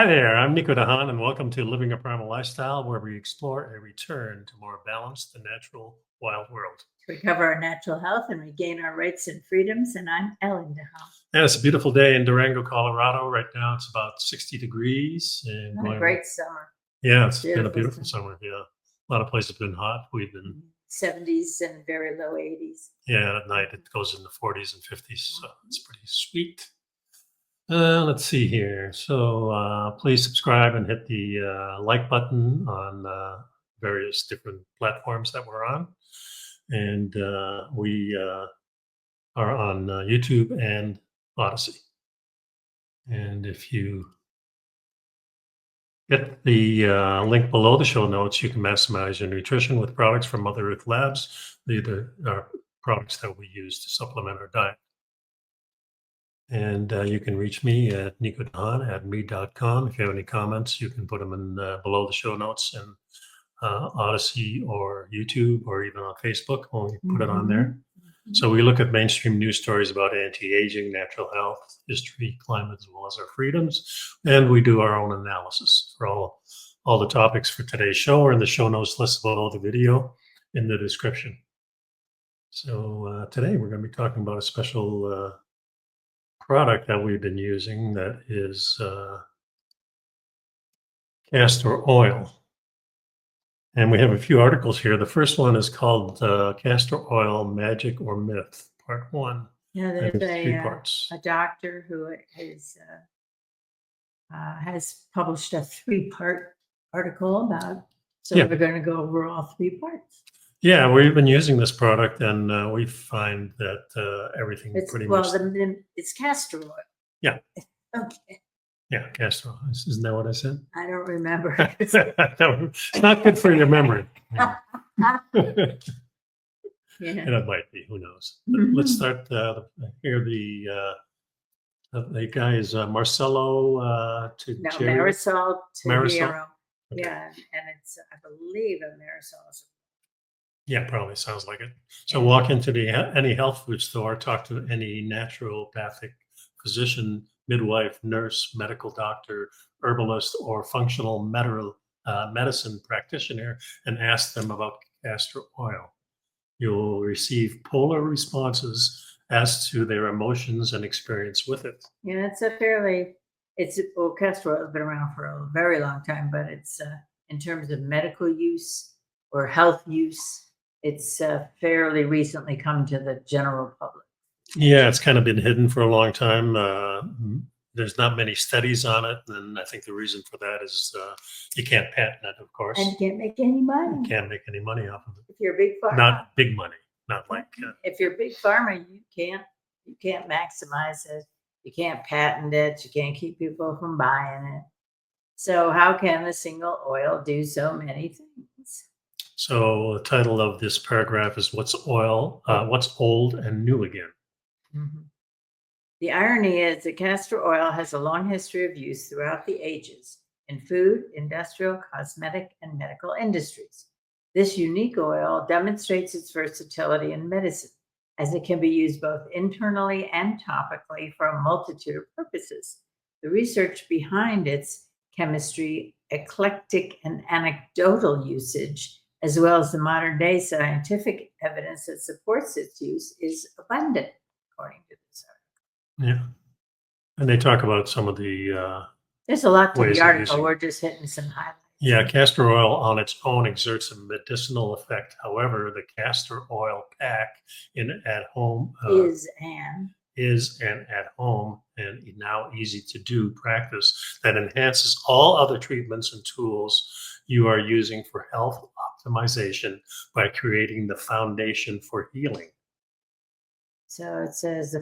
Hi there, I'm nicodehaan, and welcome to Living a Primal Lifestyle, where we explore a return to more balanced and natural wild world. Recover our natural health and regain our rights and freedoms. And I'm Ellen DeHaan. And it's a beautiful day in Durango, Colorado. Right now, it's about 60 degrees and A great summer. Yeah, it's been a beautiful summer. Yeah, a lot of places have been hot. We've been 70s and very low 80s. Yeah, at night it goes in the 40s and 50s, so it's pretty sweet. Let's see here. So please subscribe and hit the like button on various different platforms that we're on. And we are on YouTube and Odysee. And if you hit the link below the show notes, you can maximize your nutrition with products from Mother Earth Labs. These are products that we use to supplement our diet. And you can reach me at nicodehaan@me.com. If you have any comments, you can put them in below the show notes and Odysee or YouTube or even on Facebook. We'll put it on there. So we look at mainstream news stories about anti-aging, natural health, history, climate, as well as our freedoms. And we do our own analysis for all the topics for today's show, or in the show notes list below the video in the description. So today we're going to be talking about a special product that we've been using, that is castor oil. And we have a few articles here. The first one is called Castor Oil, Magic or Myth, Part 1. Yeah, there's three parts. a doctor who has published a 3-part article about, so we're going to go over all 3 parts. Yeah, we've been using this product, and we find that everything pretty much. Well, it's castor oil. Yeah. Okay. Yeah, castor oil. Isn't that what I said? I don't remember. It's not good for your memory. Yeah. And it might be. Who knows? Let's start here. The guy is Marcelo Marisol Tejero. Okay. Yeah, and it's, I believe, a Marisol. Yeah, probably sounds like it. So walk into any health food store, talk to any naturopathic physician, midwife, nurse, medical doctor, herbalist, or functional medicine practitioner, and ask them about castor oil. You'll receive polar responses as to their emotions and experience with it. Yeah, castor oil has been around for a very long time, but it's in terms of medical use or health use, it's fairly recently come to the general public. Yeah, it's kind of been hidden for a long time. There's not many studies on it, and I think the reason for that is you can't patent it, of course. And you can't make any money. You can't make any money off of it. If you're a big farmer. Not big money. Not like. If you're a big farmer, you can't maximize it. You can't patent it. You can't keep people from buying it. So how can a single oil do so many things? So the title of this paragraph is what's old and new again. Mm-hmm. The irony is that castor oil has a long history of use throughout the ages in food, industrial, cosmetic, and medical industries. This unique oil demonstrates its versatility in medicine, as it can be used both internally and topically for a multitude of purposes. The research behind its chemistry, eclectic and anecdotal usage, as well as the modern-day scientific evidence that supports its use, is abundant, according to this article. Yeah. And they talk about some of the there's a lot to the article. We're just hitting some highlights. Yeah, castor oil on its own exerts a medicinal effect. However, the castor oil pack at home is an at-home and now easy-to-do practice that enhances all other treatments and tools you are using for health optimization by creating the foundation for healing. So it says the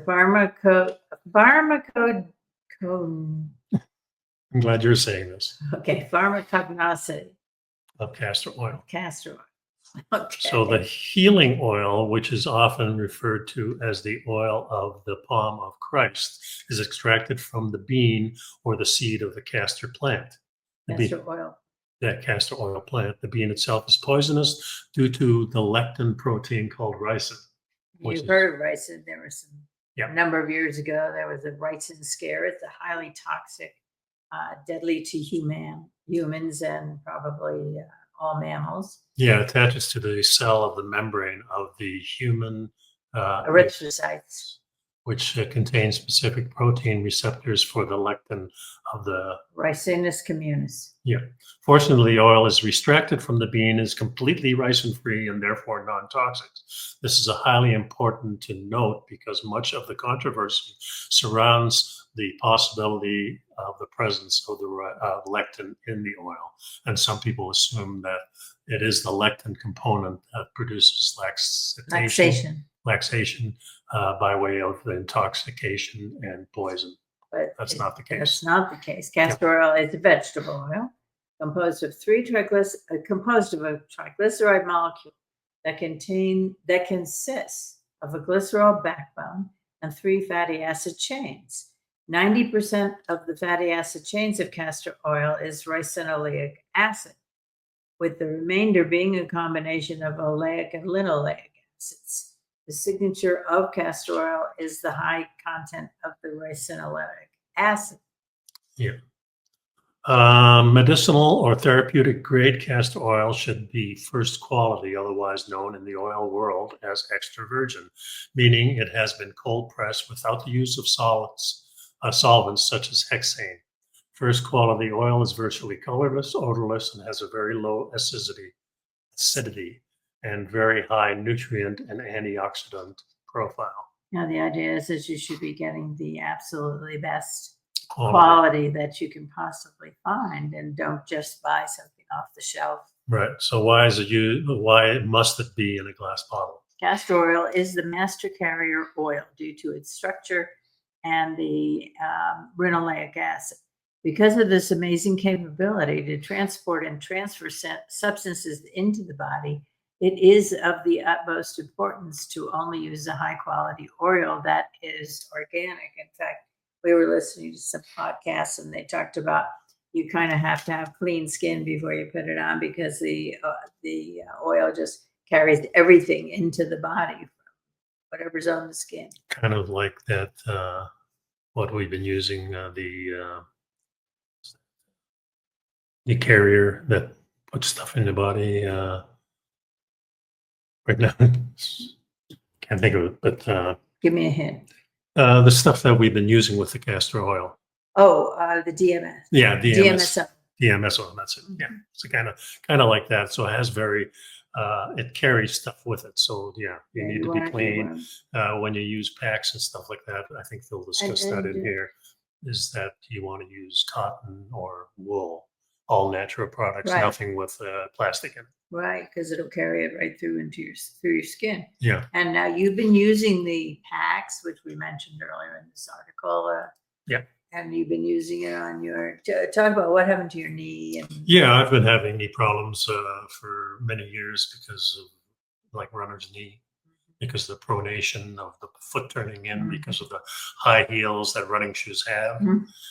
I'm glad you're saying this. Okay, pharmacognosy of castor oil. Castor oil. Okay. So the healing oil, which is often referred to as the oil of the palm of Christ, is extracted from the bean or the seed of the castor plant. That castor oil plant. The bean itself is poisonous due to the lectin protein called ricin. You've heard of ricin. There was a number of years ago, there was a ricin scare. It's a highly toxic deadly to humans and probably all mammals. Yeah, it attaches to the cell of the membrane of the human, Erythrocytes. which contains specific protein receptors for the lectin of the. Ricinus communis. Yeah. Fortunately, the oil is extracted from the bean, is completely ricin-free and therefore non-toxic. This is a highly important to note because much of the controversy surrounds the possibility of the presence of the lectin in the oil. And some people assume that it is the lectin component that produces laxation by way of the intoxication and poison. But That's not the case. That's not the case. Castor oil is a vegetable oil composed of a triglyceride molecule that consists of a glycerol backbone and 3 fatty acid chains. 90% of the fatty acid chains of castor oil is ricinoleic acid, with the remainder being a combination of oleic and linoleic acids. The signature of castor oil is the high content of the ricinoleic acid. Yeah. Medicinal or therapeutic grade castor oil should be first quality, otherwise known in the oil world as extra virgin, meaning it has been cold pressed without the use of solvents such as hexane. First quality oil is virtually colorless, odorless, and has a very low acidity and very high nutrient and antioxidant profile. Now, the idea is that you should be getting the absolutely best quality that you can possibly find, and don't just buy something off the shelf. Right. So why must it be in a glass bottle? Castor oil is the master carrier oil due to its structure and the linoleic acid. Because of this amazing capability to transport and transfer substances into the body, it is of the utmost importance to only use a high quality oil that is organic. In fact, we were listening to some podcasts and they talked about you kind of have to have clean skin before you put it on, because the oil just carries everything into the body from whatever's on the skin. Kind of like that, what we've been using, the carrier that puts stuff in the body. Right now, can't think of it, but Give me a hint. the stuff that we've been using with the castor oil. Oh, the DMS. Yeah, DMSO. DMS oil. That's it. Yeah, so kind of like that. So it has it carries stuff with it. So yeah, you need to be clean when you use packs and stuff like that. I think they'll discuss that in here. Is that you want to use cotton or wool, all natural products, nothing with plastic in it. Right, because it'll carry it right through into your skin. Yeah. And now you've been using the packs, which we mentioned earlier in this article. Yeah. And you've been using it on your. Talk about what happened to your knee. Yeah, I've been having knee problems for many years because of like runner's knee, because of the pronation of the foot turning in, because of the high heels that running shoes have.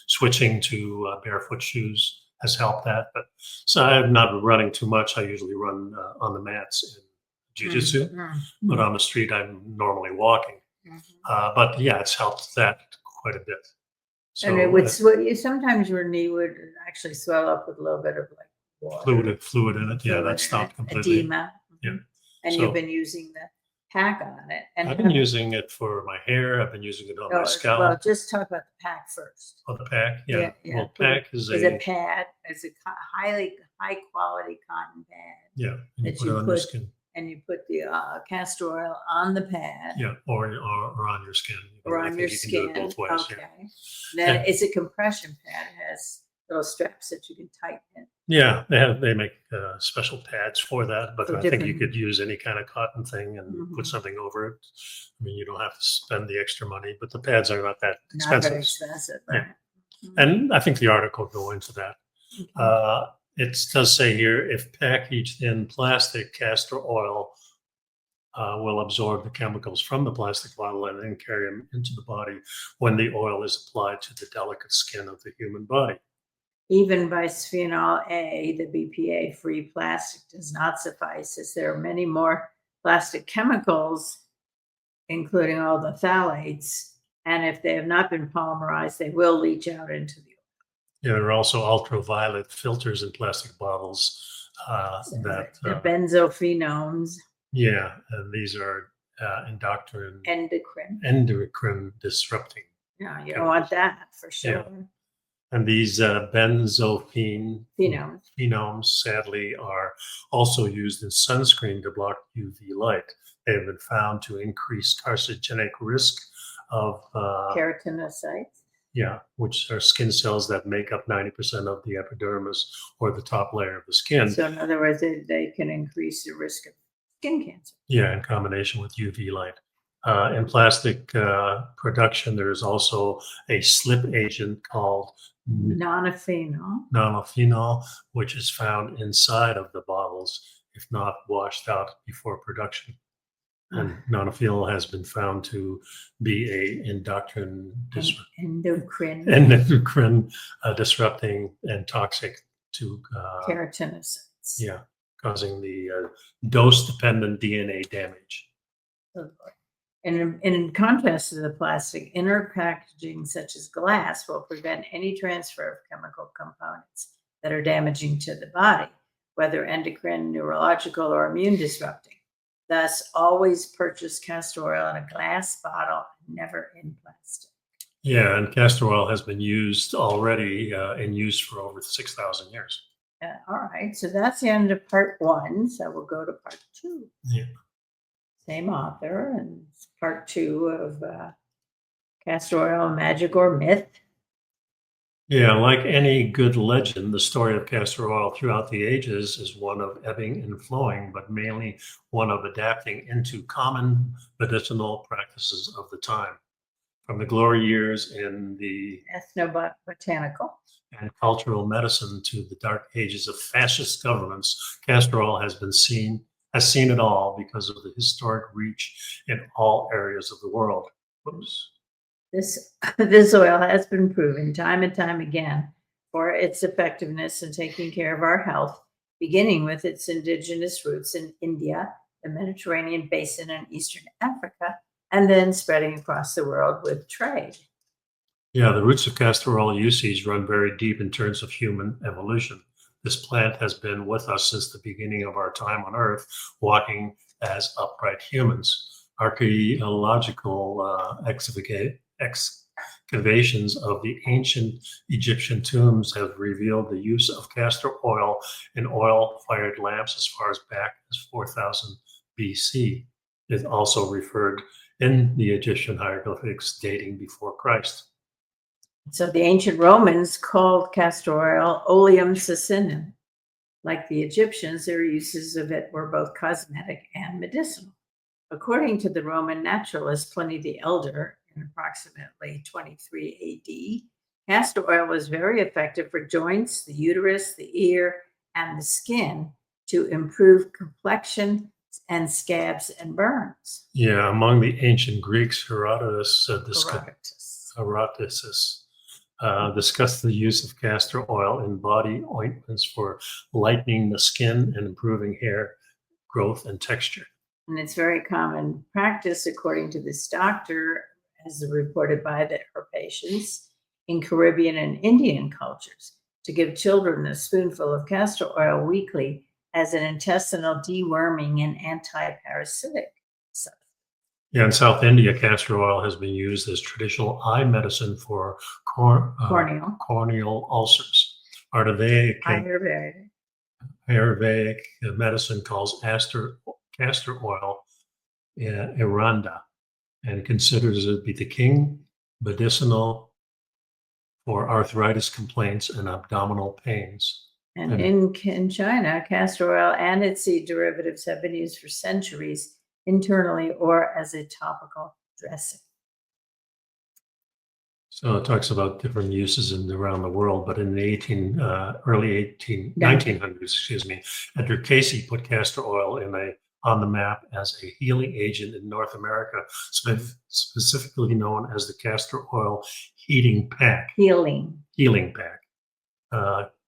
Switching to barefoot shoes has helped that. But so I'm not running too much. I usually run on the mats in jiu-jitsu, but on the street I'm normally walking. But yeah, it's helped that quite a bit. So, and it would sometimes your knee would actually swell up with a little bit of like water. Fluid in it. Yeah, that stopped completely. Edema. Yeah. And you've been using the pack on it. And I've been using it for my hair. I've been using it on my scalp. Well, just talk about the pack first. Oh, the pack? Yeah. Well, pack is a pad. It's a high quality cotton pad. Yeah. And you put it on your skin. And you put the castor oil on the pad. Yeah, or on your skin. Or on your skin. You can do it both ways. Okay. Yeah. Then it's a compression pad. It has little straps that you can tighten it. Yeah, they make special pads for that, but I think you could use any kind of cotton thing and put something over it. I mean, you don't have to spend the extra money, but the pads are not that expensive. Not very expensive, right? Yeah. And I think the article go into that. It does say here, if packaged in plastic, castor oil will absorb the chemicals from the plastic bottle and then carry them into the body when the oil is applied to the delicate skin of the human body. Even bisphenol A, the BPA-free plastic, does not suffice, as there are many more plastic chemicals, including all the phthalates, and if they have not been polymerized, they will leach out into the oil. Yeah, there are also ultraviolet filters in plastic bottles that, the benzophenones, yeah, and these are endocrine. endocrine disrupting. Yeah, you don't want that for Yeah. sure. And these benzophene Phenomes. phenomes, sadly, are also used in sunscreen to block UV light. They have been found to increase carcinogenic risk of Keratinocytes. yeah, which are skin cells that make up 90% of the epidermis or the top layer of the skin. So in other words, they can increase the risk of skin cancer. Yeah, in combination with UV light. In plastic production, there's also a slip agent called nonylphenol, which is found inside of the bottles if not washed out before production. And nonylphenol has been found to be a endocrine disrupting and toxic to keratinocytes. yeah, causing the dose-dependent DNA damage. And in contrast to the plastic, inner packaging such as glass will prevent any transfer of chemical components that are damaging to the body, whether endocrine, neurological, or immune disrupting. Thus, always purchase castor oil in a glass bottle, never in plastic. Yeah, and castor oil has been used already in use for over 6,000 years. All right, so that's the end of part 1. So we'll go to part 2. Yeah. Same author, and it's part 2 of castor oil, magic or myth. Yeah, like any good legend, the story of castor oil throughout the ages is one of ebbing and flowing, but mainly one of adapting into common medicinal practices of the time. From the glory years in the ethnobotanical and cultural medicine to the dark ages of fascist governments, castor oil has seen it all because of the historic reach in all areas of the world. Oops. This oil has been proven time and time again for its effectiveness in taking care of our health, beginning with its indigenous roots in India, the Mediterranean basin, and Eastern Africa, and then spreading across the world with trade. Yeah, the roots of castor oil usage run very deep in terms of human evolution. This plant has been with us since the beginning of our time on Earth, walking as upright humans. Archaeological excavations of the ancient Egyptian tombs have revealed the use of castor oil in oil-fired lamps as far as back as 4000 BC. It also referred in the Egyptian hieroglyphics dating before Christ. So the ancient Romans called castor oil oleum succinum. Like the Egyptians, their uses of it were both cosmetic and medicinal. According to the Roman naturalist Pliny the Elder, in approximately 23 AD, castor oil was very effective for joints, the uterus, the ear, and the skin to improve complexion and scabs and burns. Yeah, among the ancient Greeks, Herodotus discussed the use of castor oil in body ointments for lightening the skin and improving hair growth and texture. And it's very common practice, according to this doctor, as reported by her patients in Caribbean and Indian cultures, to give children a spoonful of castor oil weekly as an intestinal deworming and anti-parasitic substance. Yeah, in South India, castor oil has been used as traditional eye medicine for corneal ulcers. Ayurvedic medicine calls castor oil Iranda and considers it to be the king medicinal for arthritis complaints and abdominal pains. And in China, castor oil and its seed derivatives have been used for centuries internally or as a topical dressing. So it talks about different uses around the world, but in the 1900s, Edgar Casey put castor oil on the map as a healing agent in North America, specifically known as the castor oil healing pack.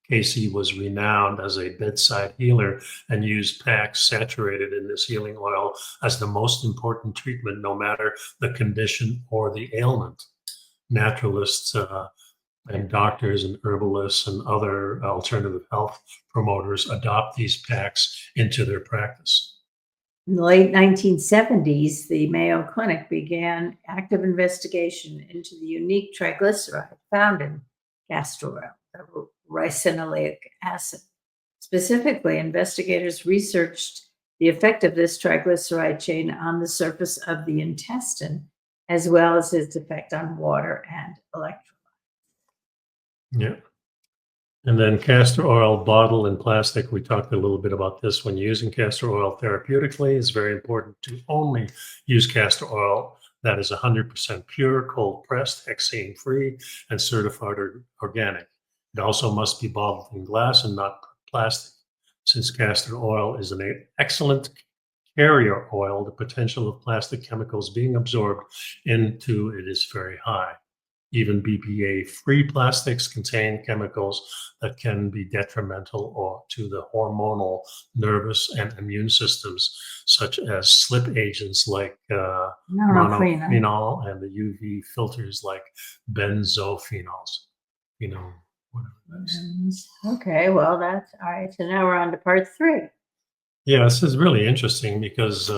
Casey was renowned as a bedside healer and used packs saturated in this healing oil as the most important treatment, no matter the condition or the ailment. Naturalists and doctors and herbalists and other alternative health promoters adopt these packs into their practice. In the late 1970s, the Mayo Clinic began active investigation into the unique triglyceride found in castor oil, ricinoleic acid. Specifically, investigators researched the effect of this triglyceride chain on the surface of the intestine, as well as its effect on water and electrolytes. Yeah. And then castor oil bottle in plastic. We talked a little bit about this. When using castor oil therapeutically, it's very important to only use castor oil that is 100% pure, cold pressed, hexane free, and certified organic. It also must be bottled in glass and not plastic. Since castor oil is an excellent carrier oil, the potential of plastic chemicals being absorbed into it is very high. Even BPA-free plastics contain chemicals that can be detrimental to the hormonal, nervous, and immune systems, such as slip agents like monophenol and the UV filters like benzophenols. You know, whatever that is. Okay, well, that's all right. So now we're on to part 3. Yeah, this is really interesting because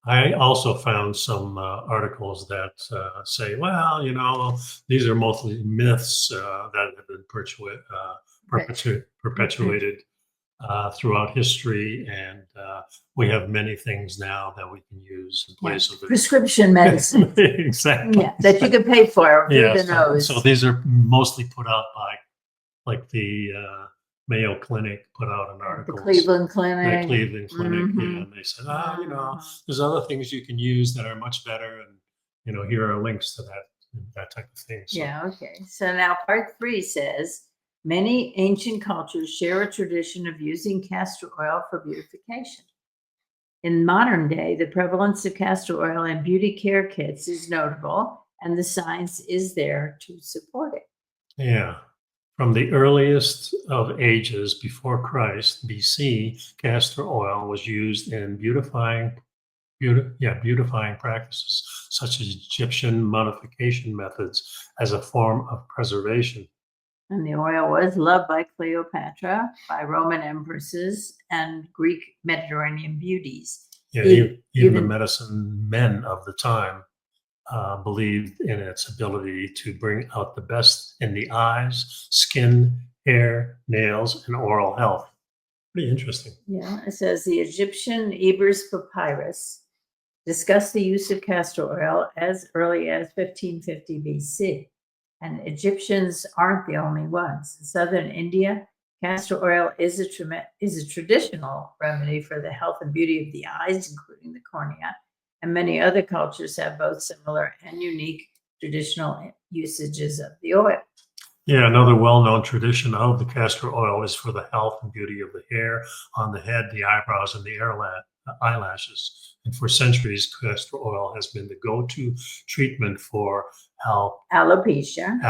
I also found some articles that say, well, these are mostly myths that have been perpetuated throughout history, and we have many things now that we can use in place of it. Prescription medicine. Exactly. Yeah, that you can pay for through the nose. So these are mostly put out by, like the Mayo Clinic put out an article. The Cleveland Clinic. The Cleveland Clinic, yeah, and they said, there's other things you can use that are much better, and here are links to that type of thing. So. Yeah, okay. So now part 3 says, many ancient cultures share a tradition of using castor oil for beautification. In modern day, the prevalence of castor oil in beauty care kits is notable, and the science is there to support it. Yeah. From the earliest of ages before Christ, BC, castor oil was used in beautifying practices such as Egyptian mummification methods as a form of preservation. And the oil was loved by Cleopatra, by Roman empresses, and Greek Mediterranean beauties. Yeah, even the medicine men of the time believed in its ability to bring out the best in the eyes, skin, hair, nails, and oral health. Pretty interesting. Yeah, it says the Egyptian Ebers Papyrus discussed the use of castor oil as early as 1550 BC. And Egyptians aren't the only ones. In southern India, castor oil is a traditional remedy for the health and beauty of the eyes, including the cornea. And many other cultures have both similar and unique traditional usages of the oil. Yeah, another well-known tradition of the castor oil is for the health and beauty of the hair on the head, the eyebrows, and the eyelashes. And for centuries, castor oil has been the go-to treatment for alopecia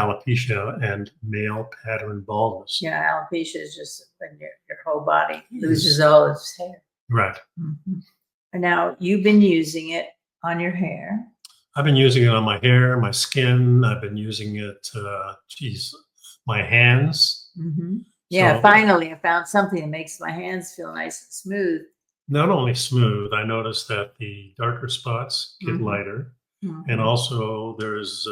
and male pattern baldness. Yeah, alopecia is just when your whole body loses all its hair. Right. Mm-hmm. And now you've been using it on your hair. I've been using it on my hair, my skin. I've been using it, my hands. Mm-hmm. Yeah, so, finally, I found something that makes my hands feel nice and smooth. Not only smooth, I noticed that the darker spots get lighter. Mm-hmm. And also there's,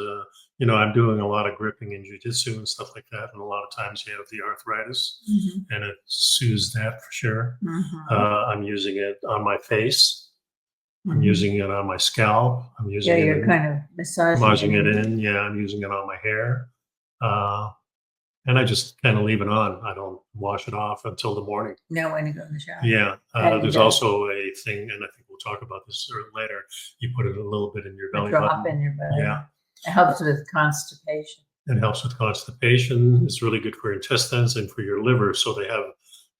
I'm doing a lot of gripping in jiu-jitsu and stuff like that. And a lot of times you have the arthritis and it soothes that for sure. Mm-hmm. I'm using it on my face. I'm using it on my scalp. I'm using it. You're kind of massaging it in. Yeah, I'm using it on my hair. And I just kind of leave it on. I don't wash it off until the morning. No, when you go in the shower. Yeah. There's also a thing, and I think we'll talk about this later. You put it a little bit in your belly button. Drop in your belly. Yeah. It helps with constipation. It helps with constipation. It's really good for intestines and for your liver. So they have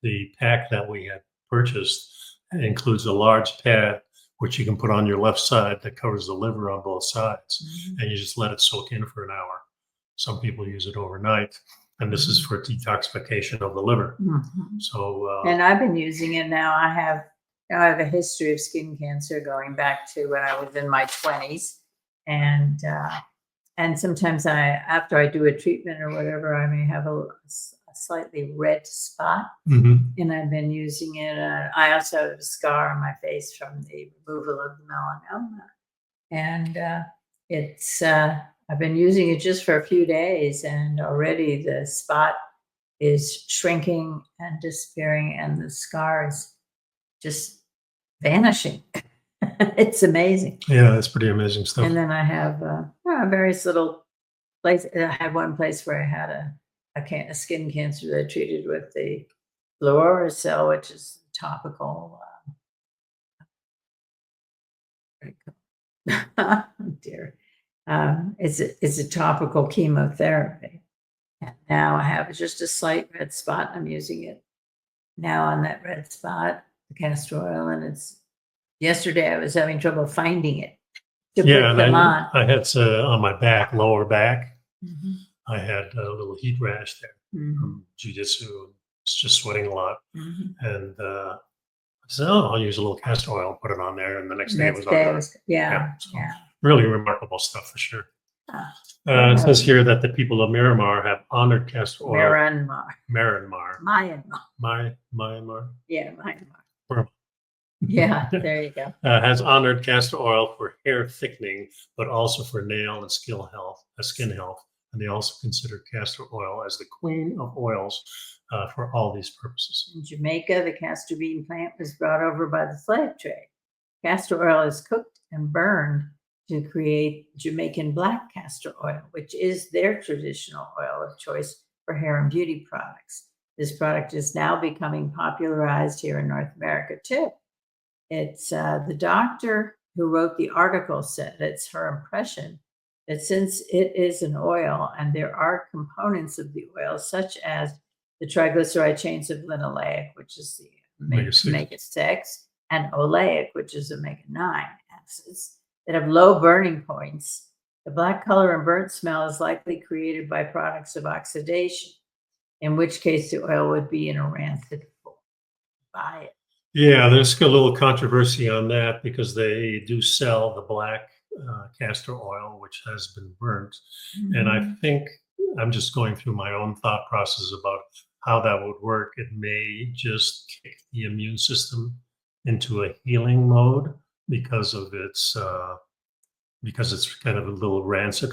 the pack that we had purchased. It includes a large pad, which you can put on your left side that covers the liver on both sides. And you just let it soak in for an hour. Some people use it overnight. And this is for detoxification of the liver. So, and I've been using it now. I have a history of skin cancer going back to when I was in my 20s, and And sometimes after I do a treatment or whatever, I may have a slightly red spot, and I've been using it. I also have a scar on my face from the removal of the melanoma, and I've been using it just for a few days, and already the spot is shrinking and disappearing, and the scar is just vanishing. It's amazing. Yeah, that's pretty amazing stuff. And then I have various little places. I had one place where I had a skin cancer that I treated with the fluorouracil, which is topical. Oh dear. It's a topical chemotherapy. And now I have just a slight red spot. I'm using it now on that red spot, the castor oil, and yesterday I was having trouble finding it to put them on. I had on my back, lower back, I had a little heat rash there from jujitsu. It's just sweating a lot. And I said, oh, I'll use a little castor oil, put it on there, and the next day it was on. Yeah. Really remarkable stuff for sure. It says here that the people of Myanmar have honored castor oil. Myanmar. Yeah, Myanmar. Yeah, there you go. Has honored castor oil for hair thickening, but also for nail and skin health. And they also consider castor oil as the queen of oils for all these purposes. In Jamaica, the castor bean plant was brought over by the slave trade. Castor oil is cooked and burned to create Jamaican black castor oil, which is their traditional oil of choice for hair and beauty products. This product is now becoming popularized here in North America too. It's the doctor who wrote the article said it's her impression that since it is an oil and there are components of the oil, such as the triglyceride chains of linoleic, which is the omega-6, and oleic, which is omega-9 acids, that have low burning points, the black color and burnt smell is likely created by products of oxidation, in which case the oil would be in a rancid form. Buy it. Yeah, there's a little controversy on that because they do sell the black castor oil, which has been burnt. And I think I'm just going through my own thought process about how that would work. It may just kick the immune system into a healing mode because it's kind of a little rancid.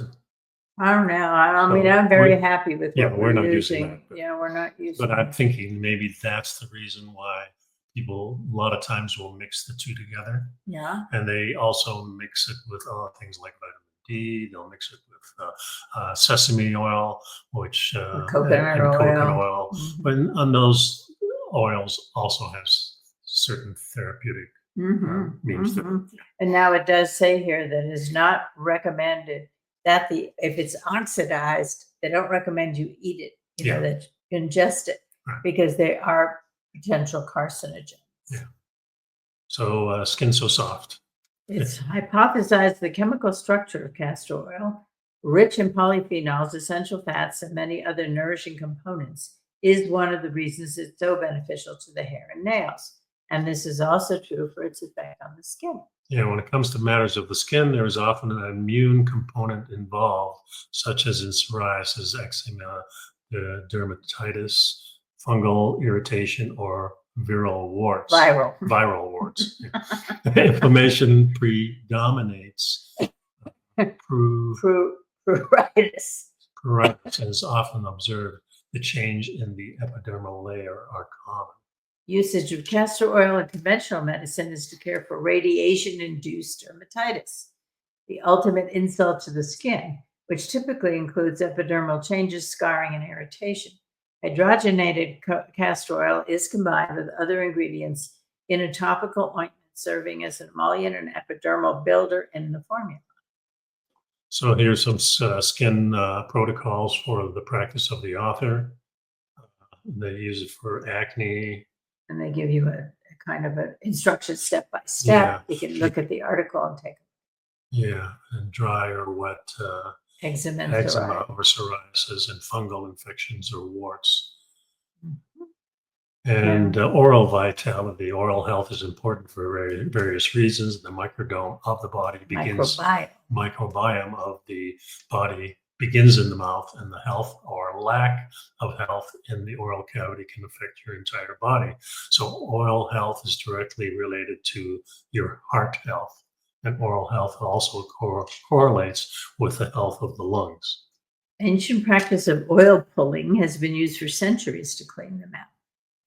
I don't know. I mean, I'm very happy with what we're not using. We're not using. But I'm thinking maybe that's the reason why people a lot of times will mix the two together. Yeah. And they also mix it with things like vitamin D. They'll mix it with sesame oil, which coconut oil. But on those oils also has certain therapeutic means. And now it does say here that it is not recommended that if it's oxidized, they don't recommend you eat it. That you ingest it because they are potential carcinogens. Yeah. So skin so soft. It's hypothesized the chemical structure of castor oil, rich in polyphenols, essential fats, and many other nourishing components, is one of the reasons it's so beneficial to the hair and nails. And this is also true for its effect on the skin. Yeah, when it comes to matters of the skin, there is often an immune component involved, such as in psoriasis, eczema, dermatitis, fungal irritation, or viral warts. Viral warts. Inflammation predominates. Pruritus. Pruritus is often observed. The change in the epidermal layer are common. Usage of castor oil in conventional medicine is to care for radiation-induced dermatitis, the ultimate insult to the skin, which typically includes epidermal changes, scarring, and irritation. Hydrogenated castor oil is combined with other ingredients in a topical ointment, serving as an emollient and epidermal builder in the formula. So here's some skin protocols for the practice of the author. They use it for acne. And they give you a kind of an instruction step by step. You can look at the article and take it. Yeah, and dry or wet eczema or psoriasis and fungal infections or warts. And oral vitality, oral health is important for various reasons. The microdome of the body begins, microbiome of the body begins in the mouth, and the health or lack of health in the oral cavity can affect your entire body. So oral health is directly related to your heart health, and oral health also correlates with the health of the lungs. Ancient practice of oil pulling has been used for centuries to clean the mouth.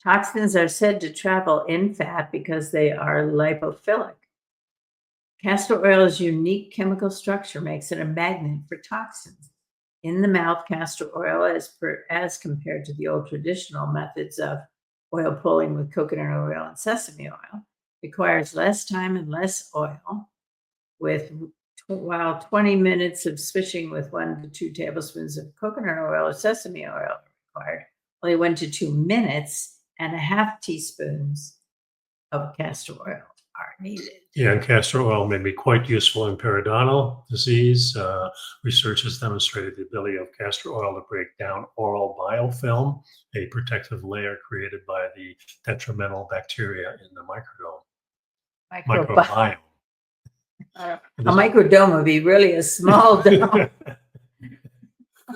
Toxins are said to travel in fat because they are lipophilic. Castor oil's unique chemical structure makes it a magnet for toxins. In the mouth, castor oil, as compared to the old traditional methods of oil pulling with coconut oil and sesame oil, requires less time and less oil, while 20 minutes of swishing with 1 to 2 tablespoons of coconut oil or sesame oil are required. Only 1 to 2 minutes and a half teaspoons of castor oil are needed. Yeah, and castor oil may be quite useful in periodontal disease. Research has demonstrated the ability of castor oil to break down oral biofilm, a protective layer created by the detrimental bacteria in the microbiome. A microdome would be really a small dome.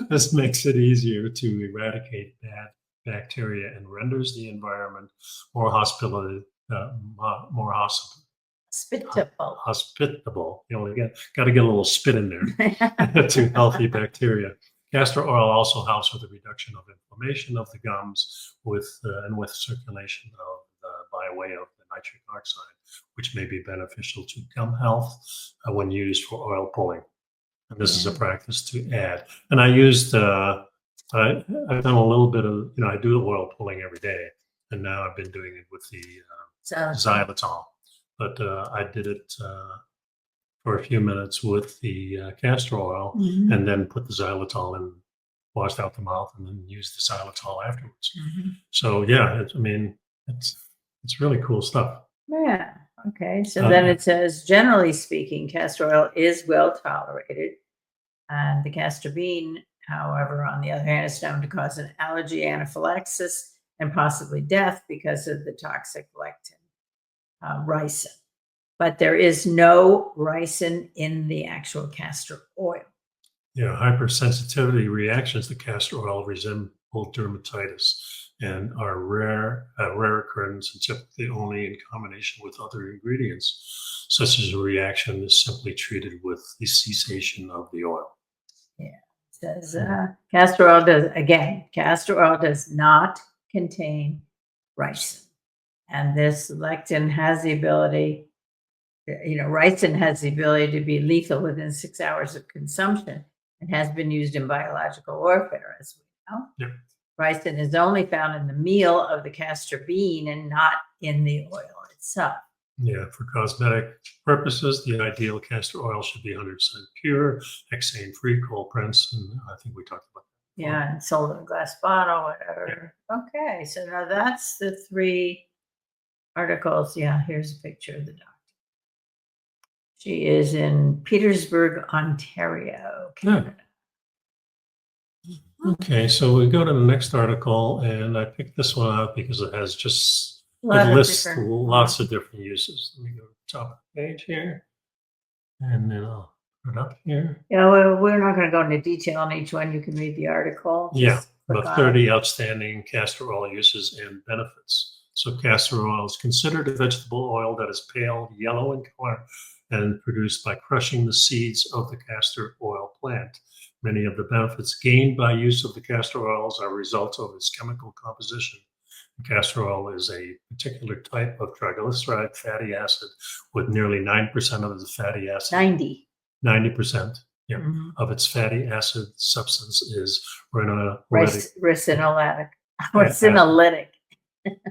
This makes it easier to eradicate bad bacteria and renders the environment more hospitable. You only got to get a little spit in there to healthy bacteria. Castor oil also helps with the reduction of inflammation of the gums and with circulation by way of the nitric oxide, which may be beneficial to gum health when used for oil pulling. And this is a practice to add. And I used, I've done a little bit of, I do the oil pulling every day. And now I've been doing it with the xylitol. But I did it for a few minutes with the castor oil and then put the xylitol in, washed out the mouth, and then used the xylitol afterwards. So yeah, it's really cool stuff. Yeah. Okay. So then it says, generally speaking, castor oil is well tolerated. And the castor bean, however, on the other hand, is known to cause an allergy, anaphylaxis, and possibly death because of the toxic lectin, ricin. But there is no ricin in the actual castor oil. Yeah, hypersensitivity reactions to castor oil resemble dermatitis and are rare occurrence and typically only in combination with other ingredients. Such as a reaction is simply treated with the cessation of the oil. Yeah, it says castor oil does not contain ricin, and this lectin has the ability. Ricin has the ability to be lethal within 6 hours of consumption and has been used in biological warfare, as we know. Yep. Ricin is only found in the meal of the castor bean and not in the oil itself. Yeah, for cosmetic purposes, the ideal castor oil should be 100% pure, hexane-free, cold prints, and I think we talked about that. Yeah, and sold in a glass bottle, whatever. Yeah. Okay, so now that's the 3 articles. Yeah, here's a picture of the doctor. She is in Petersburg, Ontario, Canada. Yeah. Okay, so we go to the next article, and I picked this one out because it has just lots of different uses. Let me go to the top of the page here, and then I'll put it up here. Yeah, well, we're not going to go into detail on each one. You can read the article. Yeah, about 30 outstanding castor oil uses and benefits. So castor oil is considered a vegetable oil that is pale yellow in color and produced by crushing the seeds of the castor oil plant. Many of the benefits gained by use of the castor oils are results of its chemical composition. Castor oil is a particular type of triglyceride fatty acid with nearly 9% of the fatty acid. 90%. Yeah, of its fatty acid substance is ricinolytic,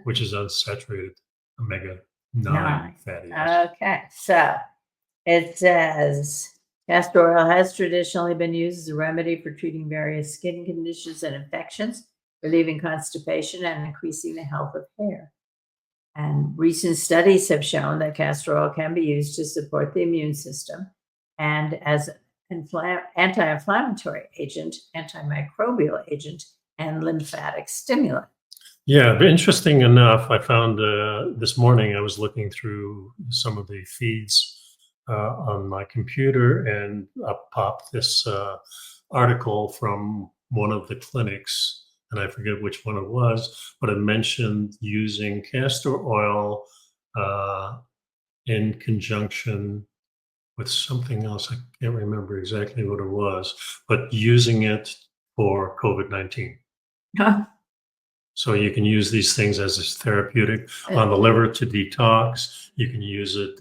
which is unsaturated omega-9 fatty acid. Okay, so it says castor oil has traditionally been used as a remedy for treating various skin conditions and infections, relieving constipation, and increasing the health of hair. And recent studies have shown that castor oil can be used to support the immune system and as an anti-inflammatory agent, antimicrobial agent, and lymphatic stimulant. Yeah, but interesting enough, I found this morning I was looking through some of the feeds on my computer, and up popped this article from one of the clinics, and I forget which one it was, but it mentioned using castor oil uh, in conjunction with something else. I can't remember exactly what it was, but using it for COVID-19. Huh? So you can use these things as a therapeutic Uh, on the liver to detox. You can use it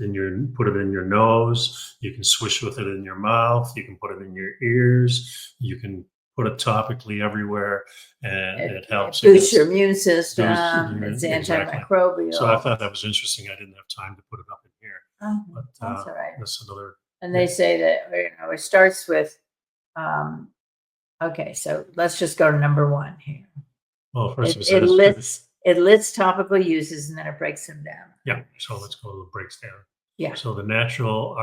put it in your nose. You can swish with it in your mouth. You can put it in your ears. You can put it topically everywhere, and it helps boosts your against immune boost system. It's exactly. antimicrobial. So I thought that was interesting. I didn't have time to put it up in here, Oh, but that's all right. that's another. And they say that, it starts with, okay, so let's just go to number 1 here. Well, first It, of all, it lists topical uses and then it breaks them down. yeah. So let's go to the breaks down. Yeah. So the natural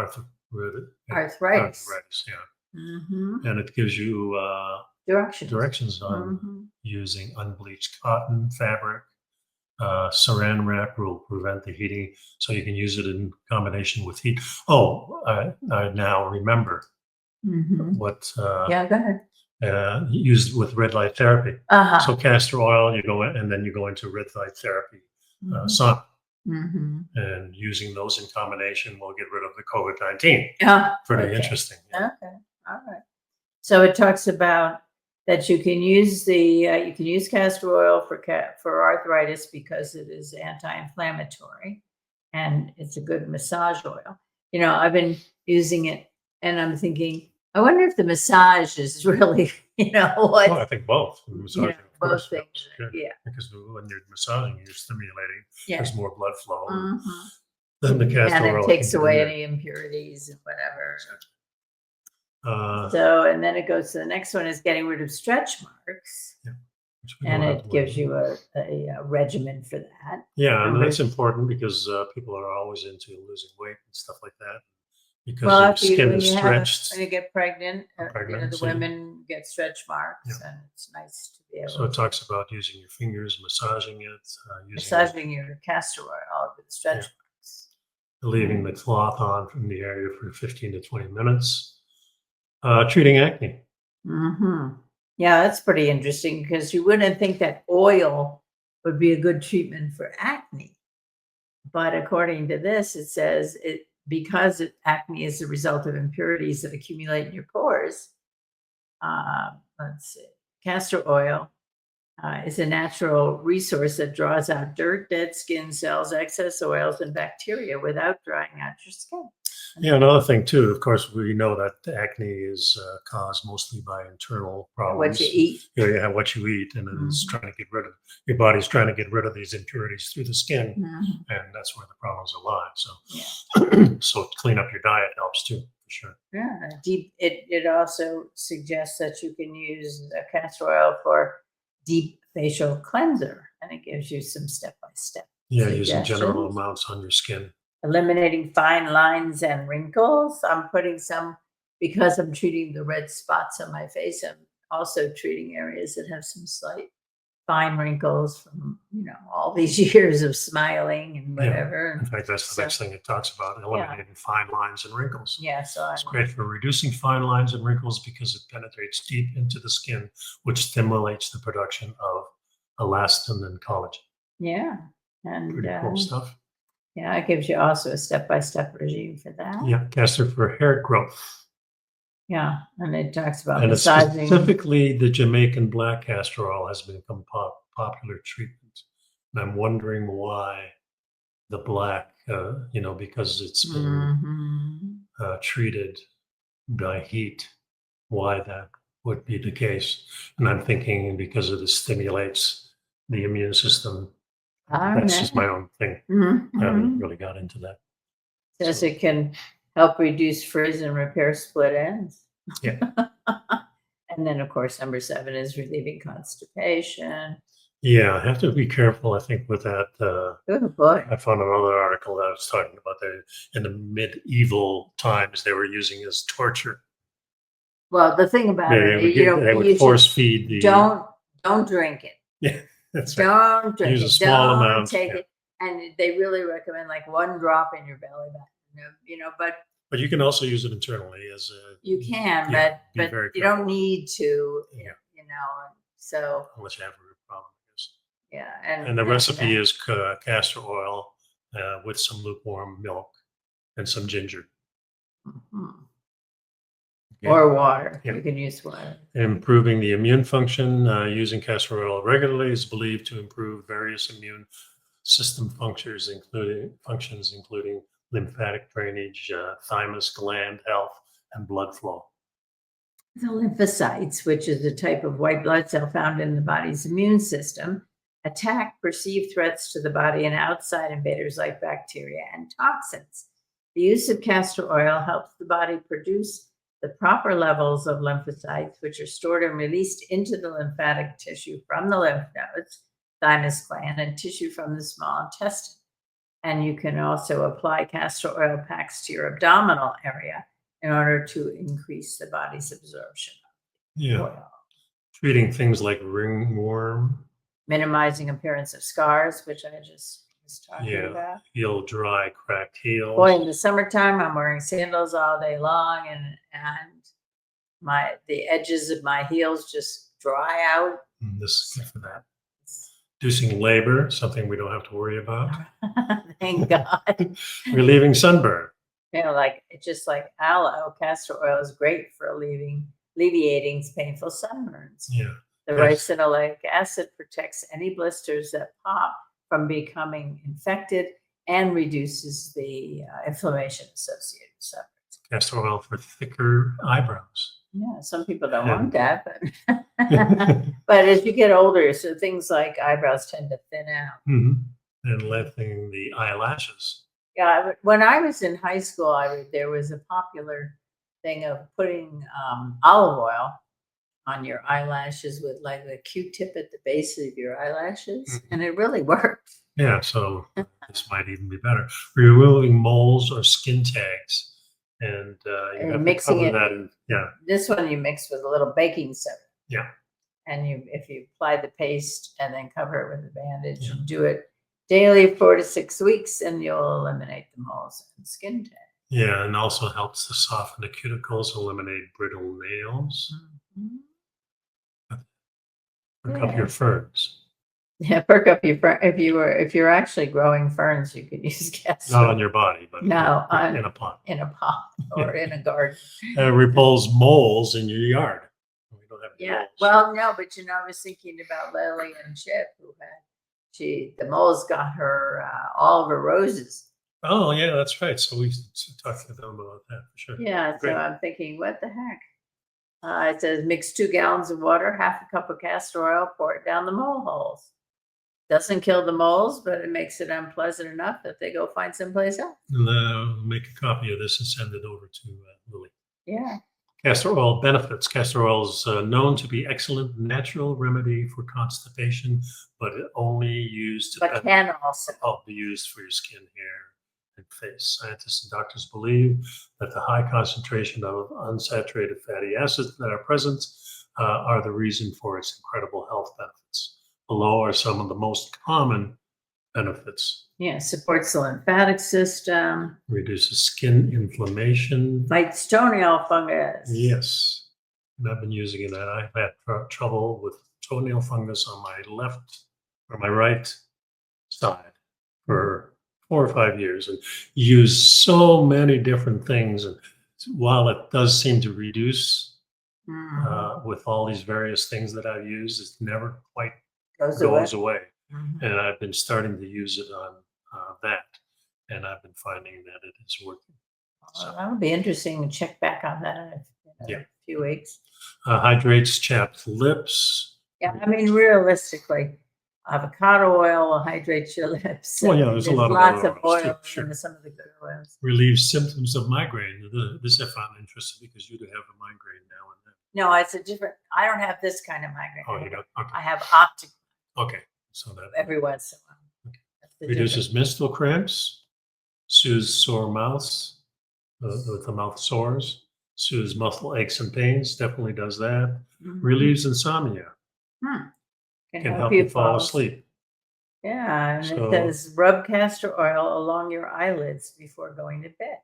Arthritis. Yeah. Mm-hmm. And it gives you directions on Mm-hmm. using unbleached cotton fabric. Saran wrap will prevent the heating, so you can use it in combination with heat. Oh, I now remember Mm-hmm. what Yeah, go ahead. used with red light therapy. Uh-huh. So castor oil, you go in, and then you go into red light therapy Mm-hmm. sauna, Mm-hmm. and using those in combination will get rid of the COVID-19. Yeah. Pretty Okay. interesting. Yeah. Okay. All right. So it talks about that you can use castor oil for arthritis because it is anti-inflammatory and it's a good massage oil. I've been using it and I'm thinking, I wonder if the massage is really, what, Well, I think both. Massaging, of both course, things. helps. Good. Yeah. Because when you're massaging, you're stimulating. Yeah. There's more blood flow. Mhm. Then the castor And oil it takes can get in away there. any impurities and whatever. Exactly. So, and then it goes to the next one is getting rid of stretch marks. Yeah. Which we And don't have it to worry gives you a regimen for that. Yeah, and Number- that's important because people are always into losing weight and stuff like that because Well, your skin when is stretched. when you get pregnant, the pregnancy. women get stretch marks, Yeah. and it's nice to be able So it to talks about using your fingers, massaging it, massaging your castor oil with stretch marks. leaving the cloth on from the area for 15 to 20 minutes. Treating acne. Mm-hmm. Yeah, that's pretty interesting because you wouldn't think that oil would be a good treatment for acne. But according to this, it says because acne is the result of impurities that accumulate in your pores. Let's see, castor oil is a natural resource that draws out dirt, dead skin cells, excess oils, and bacteria without drying out your skin. Yeah, another thing too, of course, we know that acne is caused mostly by internal problems. What you eat. Yeah, what you eat, and it's trying to get rid of your body's trying to get rid of these impurities through the skin, and that's where the problems lie. So, so clean up your diet helps too, for sure. Yeah, it also suggests that you can use the castor oil for deep facial cleanser, and it gives you some step-by-step. Yeah, using general amounts on your skin. Eliminating fine lines and wrinkles. I'm putting some because I'm treating the red spots on my face. I'm also treating areas that have some slight fine wrinkles from all these years of smiling and whatever. Yeah. In fact, that's the next thing it talks about: eliminating fine lines and wrinkles. Yeah, so it's great for reducing fine lines and wrinkles because it penetrates deep into the skin, which stimulates the production of elastin and collagen. Yeah, and pretty cool stuff. Yeah, it gives you also a step-by-step regime for that. Yeah, castor for hair growth. Yeah, and it talks about and massaging. Specifically, the Jamaican black castor oil has become popular treatment. And I'm wondering why the black, because it's been treated by heat, why that would be the case. And I'm thinking because it stimulates the immune system. That's just my own thing. I haven't really got into that. Says it can help reduce frizz and repair split ends. Yeah. And then, of course, number 7 is relieving constipation. Yeah, I have to be careful, I think, with that. Oh, boy. I found another article that was talking about in the medieval times, they were using it as torture. Well, the thing about they would force feed the... Don't drink it. Yeah. That's right. Don't drink Use a it. small Don't amount, take yeah. it. And they really recommend like 1 drop in your belly button. But But you can also use it internally as a you can, yeah, be but very you careful. don't need to. Yeah. So Unless you have a real problem. Yes. yeah, And the recipe is castor oil with some lukewarm milk and some ginger. mhm. Okay. Or water. Yeah. You can use water. Improving the immune function. Using castor oil regularly is believed to improve various immune system functions, including lymphatic drainage, thymus gland health, and blood flow. The lymphocytes, which is a type of white blood cell found in the body's immune system, attack perceived threats to the body and outside invaders like bacteria and toxins. The use of castor oil helps the body produce the proper levels of lymphocytes, which are stored and released into the lymphatic tissue from the lymph nodes, thymus gland, and tissue from the small intestine. And you can also apply castor oil packs to your abdominal area in order to increase the body's absorption of Yeah. oil. Treating things like ringworm. Minimizing appearance of scars, which I just was talking Yeah. about. Heal dry, cracked heels. Boy, in the summertime, I'm wearing sandals all day long, and the edges of my heels just dry out. This is good for that. Reducing labor, something we don't have to worry about. Thank God. Relieving sunburn. Just like aloe, castor oil is great for alleviating painful sunburns. Yeah. The ricinoleic acid protects any blisters that pop from becoming infected and reduces the inflammation associated with sunburns. Castor oil for thicker eyebrows. Yeah, some people don't want that, but as you get older, so things like eyebrows tend to thin out. Mm-hmm. And lengthening the eyelashes. Yeah, when I was in high school, there was a popular thing of putting olive oil on your eyelashes with like a Q-tip at the base of your eyelashes, and it really worked. Yeah, so this might even be better. Removing moles or skin tags, and you have mixing to it. That in, yeah. This one you mix with a little baking soda. Yeah. And if you apply the paste and then cover it with a bandage, and do it daily 4 to 6 weeks, and you'll eliminate the moles and skin tags. Yeah, and also helps to soften the cuticles, eliminate brittle nails. Mm-hmm. Perk up your ferns. Yeah, perk up your fern. If you're actually growing ferns, you could use castor. Not on your body, but in a pot. In a pot or in a garden. Repulse moles in your yard. We don't have any moles. Well, no, but I was thinking about Lily and Chip, who had the moles got her all of her roses. Oh yeah, that's right. So we talked to them about that for sure. Yeah, Great. so I'm thinking, what the heck? It says mix 2 gallons of water, half a cup of castor oil, pour it down the mole holes. Doesn't kill the moles, but it makes it unpleasant enough that they go find someplace else. And make a copy of this and send it over to Lily. Yeah. Castor oil benefits. Castor oil is known to be excellent natural remedy for constipation, but it only used to can also be used for your skin, hair, and face. Scientists and doctors believe that the high concentration of unsaturated fatty acids that are present are the reason for its incredible health benefits. Below are some of the most common benefits. Yeah, supports the lymphatic system. Reduces skin inflammation. Fights toenail fungus. Yes. And I've been using that. I've had trouble with toenail fungus on my left or my right side for 4 or 5 years, and use so many different things. And while it does seem to reduce with all these various things that I've used, it never quite goes away. And I've been starting to use it on that, and I've been finding that it is working. So that'll be interesting to check back on that in a few weeks. Hydrates chapped lips. Yeah, I mean, realistically, avocado oil will hydrate your lips. Well, yeah, there's a lot of oil too, sure. in some of the good oils. Relieves symptoms of migraine. This I found interesting because you do have a migraine now and then. No, it's a different. I don't have this kind of migraine. Oh, you don't? Okay. I have optic. Okay, so that Every once in a while. Okay. Reduces menstrual cramps, soothes sore mouths with the mouth sores, soothes muscle aches and pains. Definitely does that. Relieves insomnia. can can help help you you fall asleep. Yeah, and it So- says rub castor oil along your eyelids before going to bed.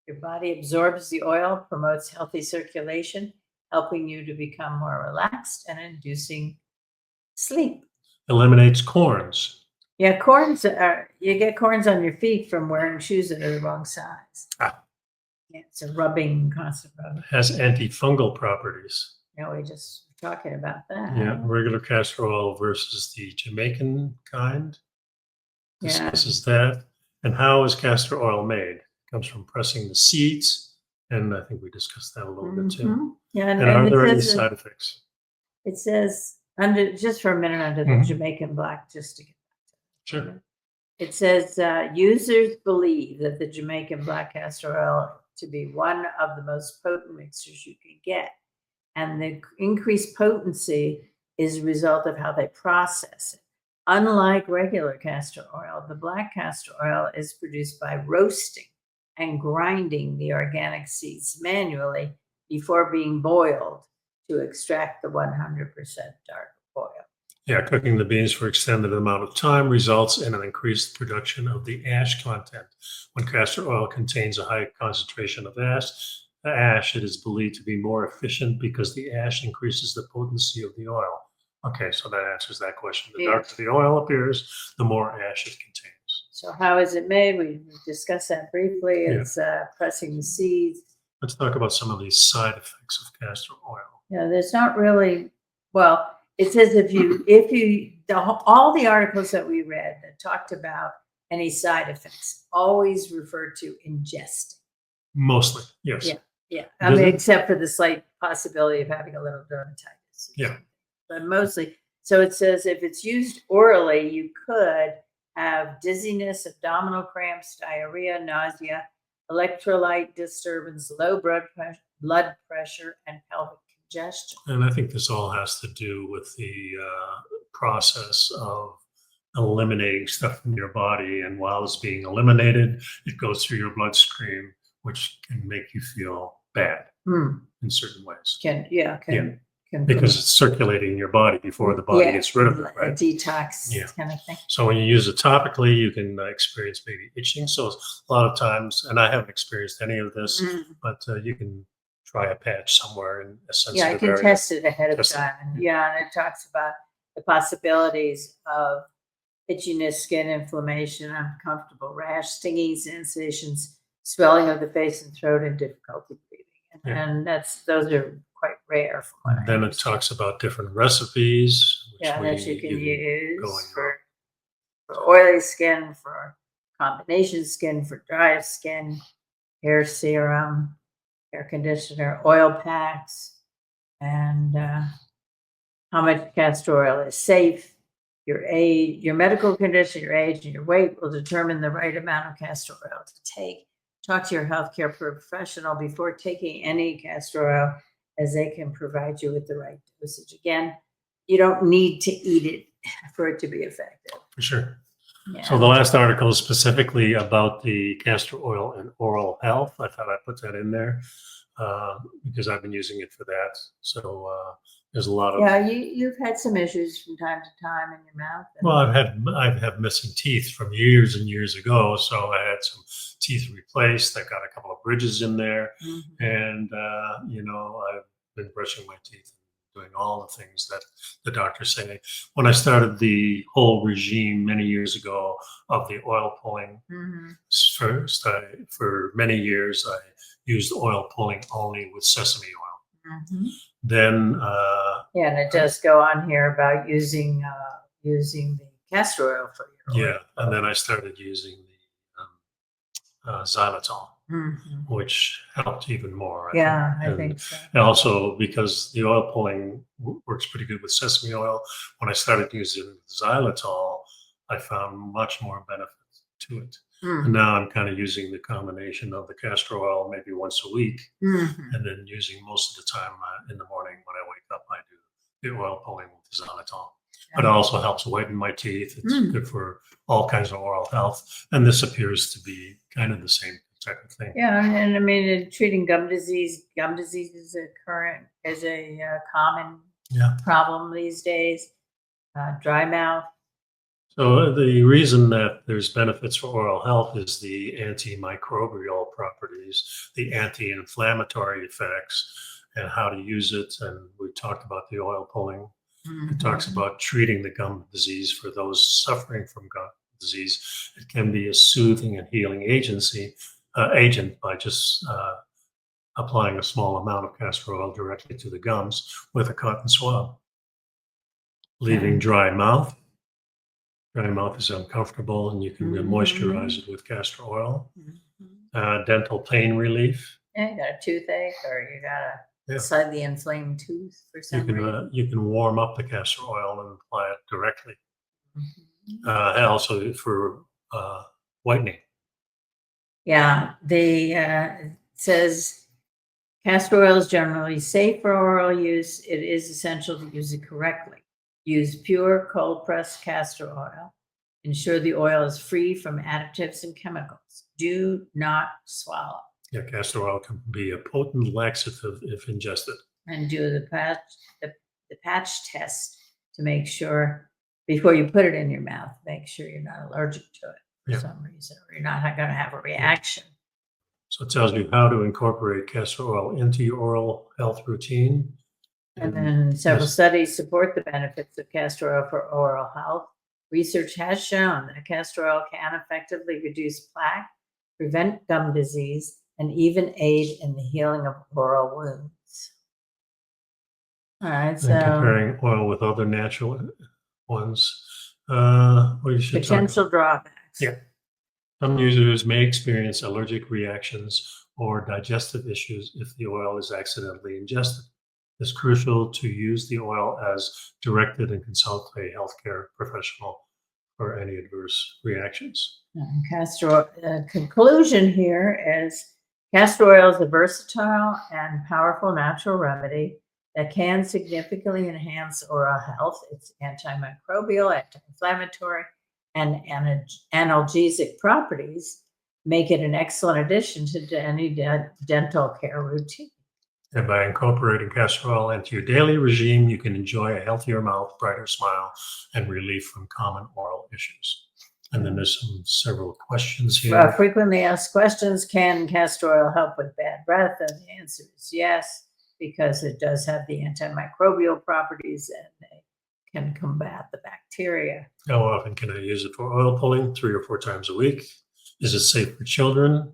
Your body absorbs the oil, promotes healthy circulation, helping you to become more relaxed and inducing sleep. Eliminates corns. Yeah, corns are, you get corns on your feet from wearing shoes that are the wrong size. Ah. Yeah, it's a rubbing, constant rubbing. Has antifungal properties. You know, we just were talking about that. Yeah, regular castor oil versus the Jamaican kind. Yeah. Discusses that. And how is castor oil made? It comes from pressing the seeds, and I think we discussed that a little bit too. Mhm. Yeah, And are it there any says side effects? it says under just for a minute under the Mhm. Jamaican black, just to get Sure. it says users believe that the Jamaican black castor oil to be one of the most potent mixtures you can get, and the increased potency is a result of how they process it. Unlike regular castor oil, the black castor oil is produced by roasting and grinding the organic seeds manually before being boiled to extract the 100% dark oil. Yeah, cooking the beans for extended amount of time results in an increased production of the ash content. When castor oil contains a high concentration of ash, it is believed to be more efficient because the ash increases the potency of the oil. Okay, so that answers that question. The darker the oil appears, the more ash it contains. So how is it made? We discussed that briefly. It's pressing the seeds. Let's talk about some of these side effects of castor oil. Yeah, there's not really, well, it says all the articles that we read that talked about any side effects always refer to ingesting. Mostly, yes. Yeah. I mean, except for the slight possibility of having a little dermatitis. Yeah. But mostly, so it says if it's used orally, you could have dizziness, abdominal cramps, diarrhea, nausea, electrolyte disturbance, low blood pressure, and pelvic congestion. And I think this all has to do with the process of eliminating stuff from your body. And while it's being eliminated, it goes through your bloodstream, which can make you feel bad in certain ways. Because it's circulating in your body before the body gets rid of it, right? A detox kind of thing. So when you use it topically, you can experience maybe itching. So a lot of times, and I haven't experienced any of this, but you can try a patch somewhere in a sensitive I can area. test it ahead of time. And and it talks about the possibilities of itchiness, skin inflammation, uncomfortable rash, stinging sensations, swelling of the face and throat, and difficulty breathing. And those are quite rare from what I Then it understand. talks about different recipes. That you can use for oily skin, for combination skin, for dry skin, hair serum, hair conditioner, oil packs, and how much castor oil is safe. Your age, your medical condition, your age, and your weight will determine the right amount of castor oil to take. Talk to your healthcare professional before taking any castor oil, as they can provide you with the right dosage. Again, you don't need to eat it for it to be effective. For sure. Yeah. So the last article is specifically about the castor oil and oral health. I thought I'd put that in there because I've been using it for that. So there's a lot of you've had some issues from time to time in your mouth. Well, I've had missing teeth from years and years ago. So I had some teeth replaced. I got a couple of bridges in there, and I've been brushing my teeth, doing all the things that the doctors say. When I started the whole regime many years ago of the oil pulling, first for many years I used oil pulling only with sesame oil. Then and it does go on here about using the castor oil for your oil. and then I started using the xylitol, which helped even more. I think so. And also because the oil pulling works pretty good with sesame oil, when I started using xylitol, I found much more benefits to it. And now I'm kind of using the combination of the castor oil maybe once a week, and then using most of the time in the morning when I wake up, I do the oil pulling with the xylitol. But it also helps whiten my teeth. It's good for all kinds of oral health. And this appears to be kind of the same type of thing. Yeah, and I mean, treating gum disease is a common problem these days. dry mouth. So the reason that there's benefits for oral health is the antimicrobial properties, the anti-inflammatory effects, and how to use it. And we talked about the oil pulling. It talks about treating the gum disease for those suffering from gum disease. It can be a soothing and healing agent by just applying a small amount of castor oil directly to the gums with a cotton swab. Leaving dry mouth. Dry mouth is uncomfortable, and you can moisturize it with castor oil. Dental pain relief. Yeah, you got a toothache, or you got a slightly inflamed tooth for some reason. You can warm up the castor oil and apply it directly. And also for whitening. Yeah, it says castor oil is generally safe for oral use. It is essential to use it correctly. Use pure cold-pressed castor oil. Ensure the oil is free from additives and chemicals. Do not swallow. Yeah, castor oil can be a potent laxative if ingested. And do the patch test to make sure, before you put it in your mouth, make sure you're not allergic to it for some reason, or you're not going to have a reaction. So it tells you how to incorporate castor oil into your oral health routine. And then several studies support the benefits of castor oil for oral health. Research has shown that castor oil can effectively reduce plaque, prevent gum disease, and even aid in the healing of oral wounds. All right, so comparing oil with other natural ones, we should potential drawbacks. Yeah. Some users may experience allergic reactions or digestive issues if the oil is accidentally ingested. It's crucial to use the oil as directed and consult a healthcare professional for any adverse reactions. Conclusion here is castor oil is a versatile and powerful natural remedy that can significantly enhance oral health. It's antimicrobial, anti-inflammatory, and analgesic properties make it an excellent addition to any dental care routine. And by incorporating castor oil into your daily regime, you can enjoy a healthier mouth, brighter smile, and relief from common oral issues. And then there's several questions here. Frequently asked questions: can castor oil help with bad breath? And the answer is yes, because it does have the antimicrobial properties and they can combat the bacteria. How often can I use it for oil pulling? 3 or 4 times a week. Is it safe for children?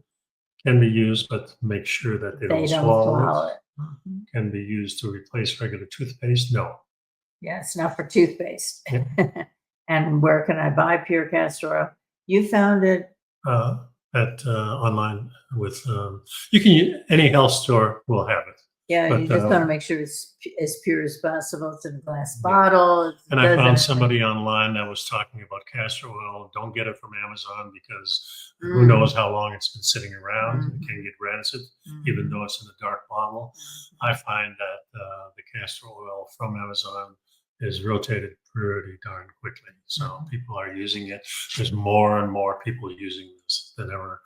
Can be used, but make sure that they don't swallow it. Can be used to replace regular toothpaste? No. Yeah, it's not for toothpaste. And where can I buy pure castor oil? You found it at online with any health store will have it. Yeah, but you just want to make sure it's as pure as possible. It's in a glass bottle. And I found somebody online that was talking about castor oil. Don't get it from Amazon because who knows how long it's been sitting around. It can get rancid, even though it's in a dark bottle. I find that the castor oil from Amazon is rotated pretty darn quickly. So people are using it. There's more and more people using this than ever.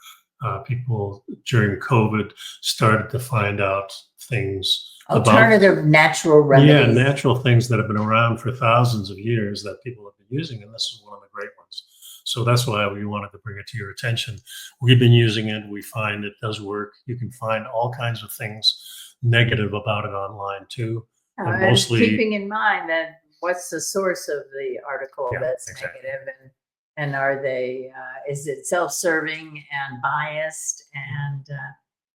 People during COVID started to find out things alternative natural remedies. Yeah, natural things that have been around for thousands of years that people have been using, and this is one of the great ones. So that's why we wanted to bring it to your attention. We've been using it. We find it does work. You can find all kinds of things negative about it online too. And mostly keeping in mind that what's the source of the article that's negative, and are they is it self-serving and biased? And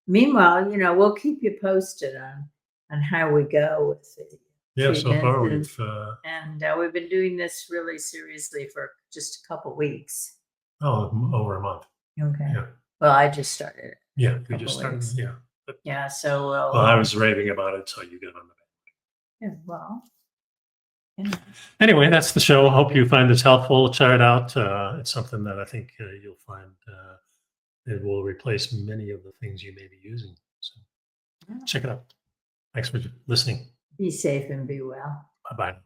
meanwhile, we'll keep you posted on how we go with the so far we've been doing this really seriously for just a couple weeks. Over a month. Okay. Yeah. Well, I just started. Yeah, we just started. Yeah. Yeah. So well, I was raving about it, so you get on the back. Yeah. Well. Anyway, that's the show. Hope you find this helpful. Try it out. It's something that I think you'll find it will replace many of the things you may be using. So check it out. Thanks for listening. Be safe and be well. Bye-bye.